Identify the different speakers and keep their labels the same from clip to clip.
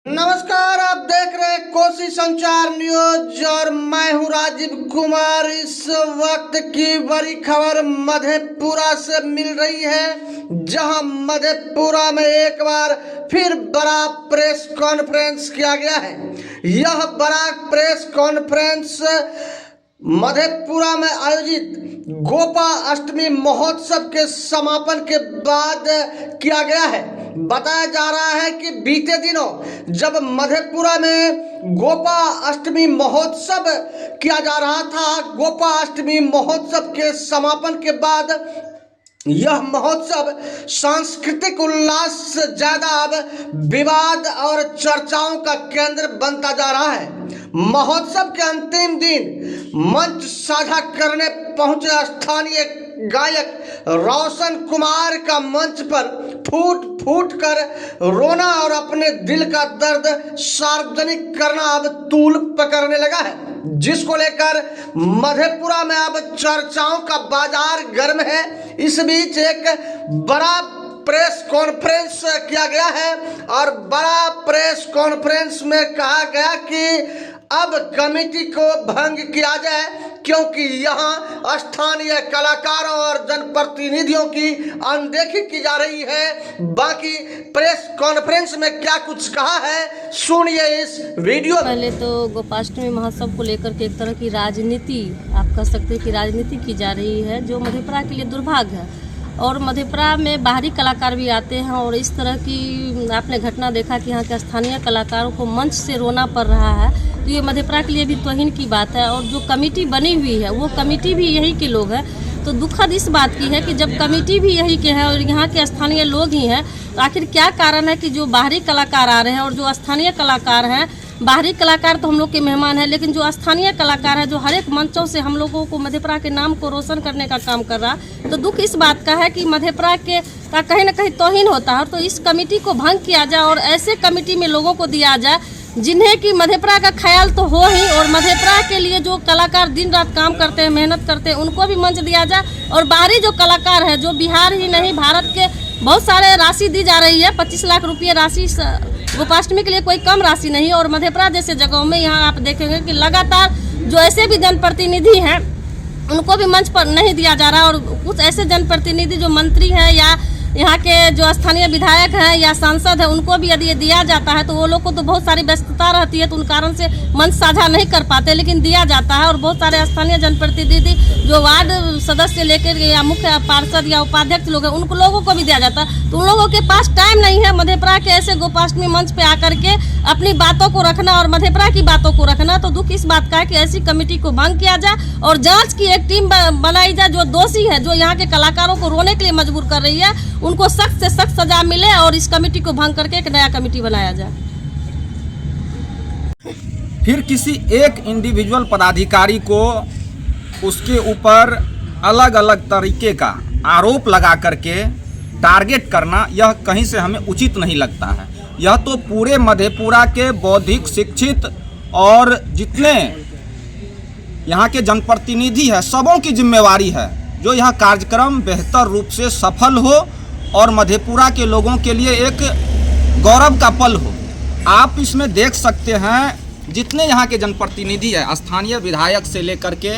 Speaker 1: नमस्कार, आप देख रहे हैं कोसी संचार न्यूज और मैं हूं राजीव कुमार। इस वक्त की बड़ी खबर मधेपुरा से मिल रही है, जहां मधेपुरा में एक बार फिर बड़ा प्रेस कॉन्फ्रेंस किया गया है। यह बड़ा प्रेस कॉन्फ्रेंस मधेपुरा में आयोजित गोपा अष्टमी महोत्सव के समापन के बाद किया गया है। बताया जा रहा है कि बीते दिनों जब मधेपुरा में गोपा अष्टमी महोत्सव किया जा रहा था, गोपा अष्टमी महोत्सव के समापन के बाद यह महोत्सव सांस्कृतिक उल्लास से ज्यादा अब विवाद और चर्चाओं का केंद्र बनता जा रहा है। महोत्सव के अंतिम दिन मंच साझा करने पहुंचे स्थानीय गायक रोशन कुमार का मंच पर फूट फूट कर रोना और अपने दिल का दर्द सार्वजनिक करना अब तूल पकड़ने लगा है, जिसको लेकर मधेपुरा में अब चर्चाओं का बाजार गर्म है। इस बीच एक बड़ा प्रेस कॉन्फ्रेंस किया गया है और बड़ा प्रेस कॉन्फ्रेंस में कहा गया कि अब कमेटी को भंग किया जाए, क्योंकि यहाँ स्थानीय कलाकारों और जनप्रतिनिधियों की अनदेखी की जा रही है। बाकी प्रेस कॉन्फ्रेंस में क्या कुछ कहा है, सुनिए इस वीडियो।
Speaker 2: पहले तो गोपाष्टमी महोत्सव को लेकर के एक तरह की राजनीति, आप कह सकते हैं कि राजनीति की जा रही है, जो मधेपुरा के लिए दुर्भाग्य है। और मधेपुरा में बाहरी कलाकार भी आते हैं और इस तरह की आपने घटना देखा कि यहाँ के स्थानीय कलाकारों को मंच से रोना पड़ रहा है, तो ये मधेपुरा के लिए भी तौहीन की बात है। और जो कमेटी बनी हुई है वो कमेटी भी यही के लोग हैं, तो दुखद इस बात की है कि जब कमेटी भी यही के हैं और यहाँ के स्थानीय लोग ही हैं, तो आखिर क्या कारण है कि जो बाहरी कलाकार आ रहे हैं और जो स्थानीय कलाकार हैं, बाहरी कलाकार तो हम लोग के मेहमान हैं, लेकिन जो स्थानीय कलाकार है जो हर एक मंचों से हम लोगों को मधेपुरा के नाम को रोशन करने का काम कर रहा, तो दुख इस बात का है कि मधेपुरा के का कहीं ना कहीं तौहीन होता है। तो इस कमेटी को भंग किया जाए और ऐसे कमेटी में लोगों को दिया जाए जिन्हें कि मधेपुरा का ख्याल तो हो ही, और मधेपुरा के लिए जो कलाकार दिन रात काम करते हैं, मेहनत करते हैं, उनको भी मंच दिया जाए। और बाहरी जो कलाकार है, जो बिहार ही नहीं भारत के बहुत सारे राशि दी जा रही है, 25 लाख रुपये राशि गोपाष्टमी के लिए कोई कम राशि नहीं। और मधेपुरा जैसे जगहों में यहाँ आप देखेंगे कि लगातार जो ऐसे भी जनप्रतिनिधि हैं उनको भी मंच पर नहीं दिया जा रहा, और कुछ ऐसे जनप्रतिनिधि जो मंत्री हैं या यहाँ के जो स्थानीय विधायक हैं या सांसद हैं, उनको भी यदि दिया जाता है तो वो लोग को तो बहुत सारी व्यस्तता रहती है, तो उन कारण से मंच साझा नहीं कर पाते, लेकिन दिया जाता है। और बहुत सारे स्थानीय जनप्रतिनिधि जो वार्ड सदस्य लेकर या मुख्य पार्षद या उपाध्यक्ष लोग हैं, उनको लोगों को भी दिया जाता है। तो उन लोगों के पास टाइम नहीं है मधेपुरा के ऐसे गोपाष्टमी मंच पे आकर के अपनी बातों को रखना और मधेपुरा की बातों को रखना। तो दुख इस बात का है कि ऐसी कमेटी को भंग किया जाए और जाँच की एक टीम बनाई जाए, जो दोषी है, जो यहाँ के कलाकारों को रोने के लिए मजबूर कर रही है, उनको सख्त से सख्त सजा मिले और इस कमेटी को भंग करके एक नया कमेटी बनाया जाए।
Speaker 3: फिर किसी एक इंडिविजुअल पदाधिकारी को उसके ऊपर अलग अलग तरीके का आरोप लगा करके टारगेट करना, यह कहीं से हमें उचित नहीं लगता है। यह तो पूरे मधेपुरा के बौद्धिक, शिक्षित और जितने यहाँ के जनप्रतिनिधि हैं, सबों की जिम्मेवारी है जो यह कार्यक्रम बेहतर रूप से सफल हो और मधेपुरा के लोगों के लिए एक गौरव का पल हो। आप इसमें देख सकते हैं जितने यहाँ के जनप्रतिनिधि हैं, स्थानीय विधायक से लेकर के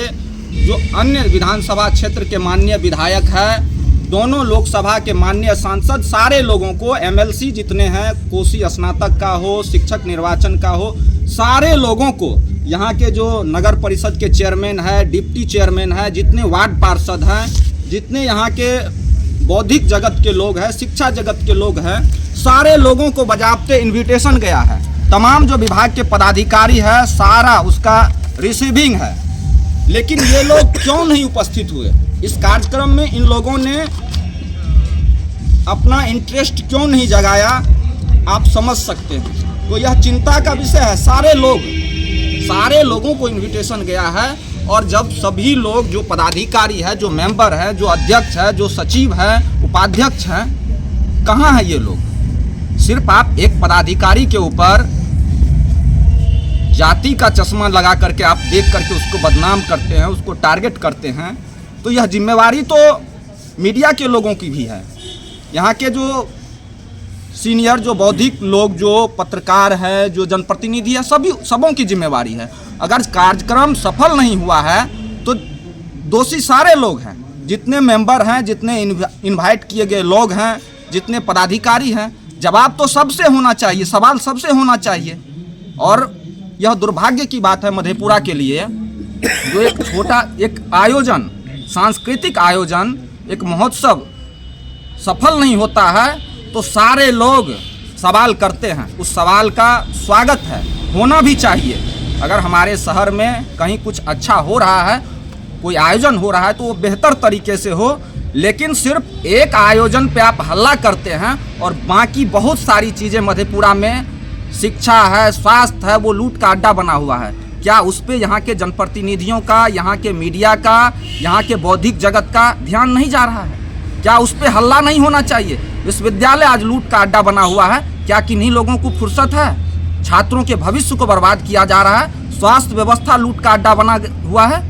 Speaker 3: जो अन्य विधानसभा क्षेत्र के माननीय विधायक हैं, दोनों लोकसभा के माननीय सांसद, सारे लोगों को, एमएलसी जितने हैं, कोसी स्नातक का हो, शिक्षक निर्वाचन का हो, सारे लोगों को, यहाँ के जो नगर परिषद के चेयरमैन है, डिप्टी चेयरमैन है, जितने वार्ड पार्षद हैं, जितने यहाँ के बौद्धिक जगत के लोग हैं, शिक्षा जगत के लोग हैं, सारे लोगों को बजाबते इनविटेशन गया है। तमाम जो विभाग के पदाधिकारी है, सारा उसका रिसीविंग है, लेकिन ये लोग क्यों नहीं उपस्थित हुए इस कार्यक्रम में? इन लोगों ने अपना इंटरेस्ट क्यों नहीं जगाया, आप समझ सकते हैं। तो यह चिंता का विषय है। सारे लोगों को इनविटेशन गया है, और जब सभी लोग, जो पदाधिकारी है, जो मेंबर है, जो अध्यक्ष है, जो सचिव है, उपाध्यक्ष हैं, कहाँ है ये लोग? सिर्फ आप एक पदाधिकारी के ऊपर जाति का चश्मा लगा करके आप देख करके उसको बदनाम करते हैं, उसको टारगेट करते हैं, तो यह जिम्मेवारी तो मीडिया के लोगों की भी है। यहाँ के जो सीनियर जो बौद्धिक लोग, जो पत्रकार है, जो जनप्रतिनिधि है, सबों की जिम्मेवारी है। अगर कार्यक्रम सफल नहीं हुआ है तो दोषी सारे लोग हैं, जितने मेंबर हैं, जितने इनवाइट किए गए लोग हैं, जितने पदाधिकारी हैं। जवाब तो सबसे होना चाहिए, सवाल सबसे होना चाहिए। और यह दुर्भाग्य की बात है मधेपुरा के लिए, जो एक छोटा एक आयोजन, सांस्कृतिक आयोजन, एक महोत्सव सफल नहीं होता है तो सारे लोग सवाल करते हैं। उस सवाल का स्वागत है, होना भी चाहिए। अगर हमारे शहर में कहीं कुछ अच्छा हो रहा है, कोई आयोजन हो रहा है, तो वो बेहतर तरीके से हो। लेकिन सिर्फ एक आयोजन पे आप हल्ला करते हैं और बाकी बहुत सारी चीज़ें मधेपुरा में, शिक्षा है, स्वास्थ्य है, वो लूट का अड्डा बना हुआ है। क्या उस पे यहाँ के जनप्रतिनिधियों का, यहाँ के मीडिया का, यहाँ के बौद्धिक जगत का ध्यान नहीं जा रहा है? क्या उस पे हल्ला नहीं होना चाहिए? विश्वविद्यालय आज लूट का अड्डा बना हुआ है, क्या किन्हीं लोगों को फुर्सत है? छात्रों के भविष्य को बर्बाद किया जा रहा है, स्वास्थ्य व्यवस्था लूट का अड्डा बना हुआ है।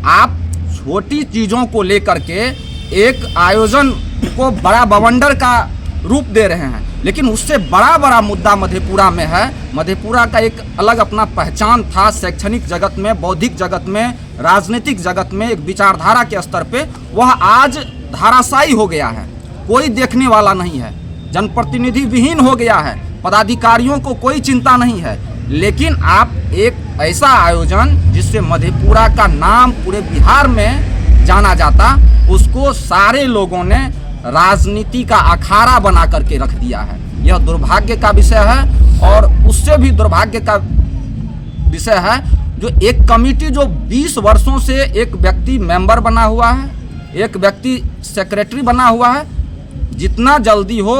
Speaker 3: आप छोटी चीज़ों को लेकर के एक आयोजन को बड़ा बवंडर का रूप दे रहे हैं, लेकिन उससे बड़ा मुद्दा मधेपुरा में है। मधेपुरा का एक अलग अपना पहचान था, शैक्षणिक जगत में, बौद्धिक जगत में, राजनीतिक जगत में, एक विचारधारा के स्तर पे, वह आज धाराशायी हो गया है। कोई देखने वाला नहीं है, जनप्रतिनिधि विहीन हो गया है, पदाधिकारियों को कोई चिंता नहीं है। लेकिन आप एक ऐसा आयोजन जिससे मधेपुरा का नाम पूरे बिहार में जाना जाता, उसको सारे लोगों ने राजनीति का अखाड़ा बना करके रख दिया है। यह दुर्भाग्य का विषय है। और उससे भी दुर्भाग्य का विषय है जो एक कमेटी, जो 20 वर्षों से एक व्यक्ति मेंबर बना हुआ है, एक व्यक्ति सेक्रेटरी बना हुआ है, जितना जल्दी हो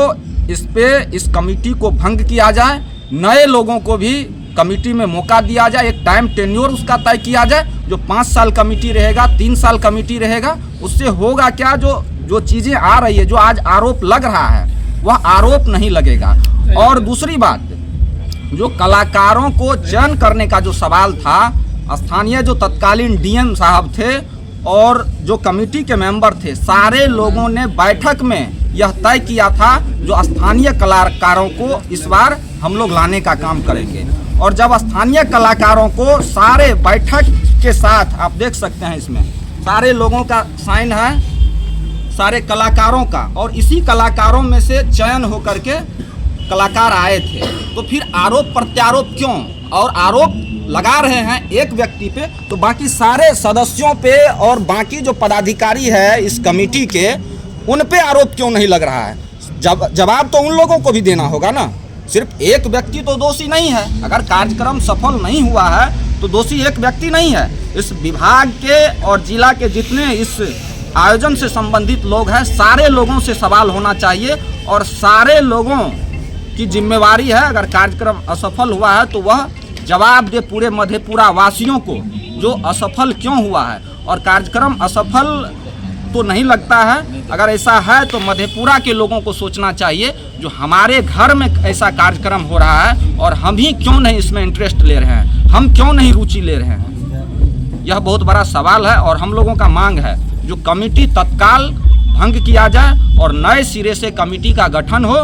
Speaker 3: इस कमेटी को भंग किया जाए, नए लोगों को भी कमेटी में मौका दिया जाए, एक टाइम टेन्योर उसका तय किया जाए। जो 5 साल कमेटी रहेगा, 3 साल कमेटी रहेगा, उससे होगा क्या? जो चीज़ें आ रही है, जो आज आरोप लग रहा है, वह आरोप नहीं लगेगा। और दूसरी बात, जो कलाकारों को चयन करने का जो सवाल था, स्थानीय जो तत्कालीन डीएम साहब थे और जो कमेटी के मेंबर थे, सारे लोगों ने बैठक में यह तय किया था जो स्थानीय कलाकारों को इस बार हम लोग लाने का काम करेंगे। और जब स्थानीय कलाकारों को सारे बैठक के साथ, आप देख सकते हैं इसमें सारे लोगों का साइन है, सारे कलाकारों का, और इसी कलाकारों में से चयन होकर के कलाकार आए थे, तो फिर आरोप प्रत्यारोप क्यों? और आरोप लगा रहे हैं एक व्यक्ति पे, तो बाकी सारे सदस्यों पे और बाकी जो पदाधिकारी है इस कमेटी के, उन पे आरोप क्यों नहीं लग रहा है? जवाब तो उन लोगों को भी देना होगा ना। सिर्फ एक व्यक्ति तो दोषी नहीं है। अगर कार्यक्रम सफल नहीं हुआ है तो दोषी एक व्यक्ति नहीं है। इस विभाग के और जिला के जितने इस आयोजन से संबंधित लोग हैं, सारे लोगों से सवाल होना चाहिए और सारे लोगों की जिम्मेवारी है। अगर कार्यक्रम असफल हुआ है तो वह जवाब दे पूरे मधेपुरा वासियों को, जो असफल क्यों हुआ है। और कार्यक्रम असफल तो नहीं लगता है। अगर ऐसा है तो मधेपुरा के लोगों को सोचना चाहिए, जो हमारे घर में ऐसा कार्यक्रम हो रहा है और हम ही क्यों नहीं इसमें इंटरेस्ट ले रहे हैं, हम क्यों नहीं रुचि ले रहे हैं। यह बहुत बड़ा सवाल है और हम लोगों का मांग है जो कमेटी तत्काल भंग किया जाए और नए सिरे से कमेटी का गठन हो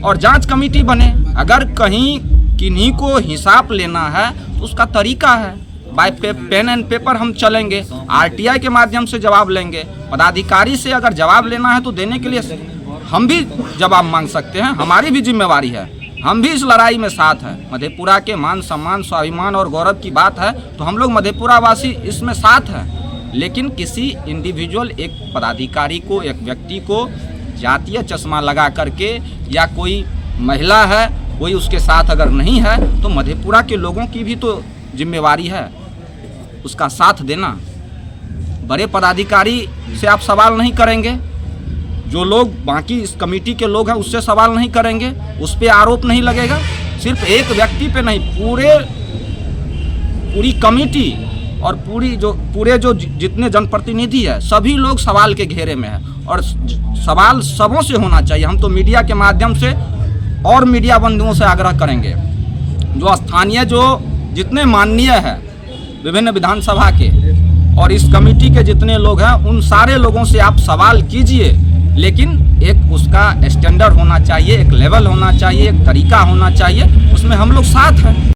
Speaker 3: और जांच कमेटी बने। अगर कहीं किन्हीं को हिसाब लेना है तो उसका तरीका है, बाय पेन एंड पेपर हम चलेंगे, आरटीआई के माध्यम से जवाब लेंगे। पदाधिकारी से अगर जवाब लेना है तो देने के लिए हम भी जवाब मांग सकते हैं, हमारी भी जिम्मेवारी है, हम भी इस लड़ाई में साथ हैं। मधेपुरा के मान सम्मान, स्वाभिमान और गौरव की बात है तो हम लोग मधेपुरा वासी इसमें साथ हैं। लेकिन किसी इंडिविजुअल, एक पदाधिकारी को, एक व्यक्ति को जातीय चश्मा लगा करके, या कोई महिला है कोई उसके साथ अगर नहीं है, तो मधेपुरा के लोगों की भी तो जिम्मेवारी है उसका साथ देना। बड़े पदाधिकारी से आप सवाल नहीं करेंगे, जो लोग बाकी इस कमेटी के लोग हैं उससे सवाल नहीं करेंगे, उस पर आरोप नहीं लगेगा। सिर्फ एक व्यक्ति पे नहीं, पूरी कमेटी और पूरे जो जितने जनप्रतिनिधि है, सभी लोग सवाल के घेरे में है और सवाल सबों से होना चाहिए। हम तो मीडिया के माध्यम से और मीडिया बंधुओं से आग्रह करेंगे, जो स्थानीय, जो जितने माननीय हैं विभिन्न विधानसभा के और इस कमेटी के जितने लोग हैं, उन सारे लोगों से आप सवाल कीजिए लेकिन एक उसका स्टैंडर्ड होना चाहिए, एक लेवल होना चाहिए, एक तरीका होना चाहिए, उसमें हम लोग साथ हैं।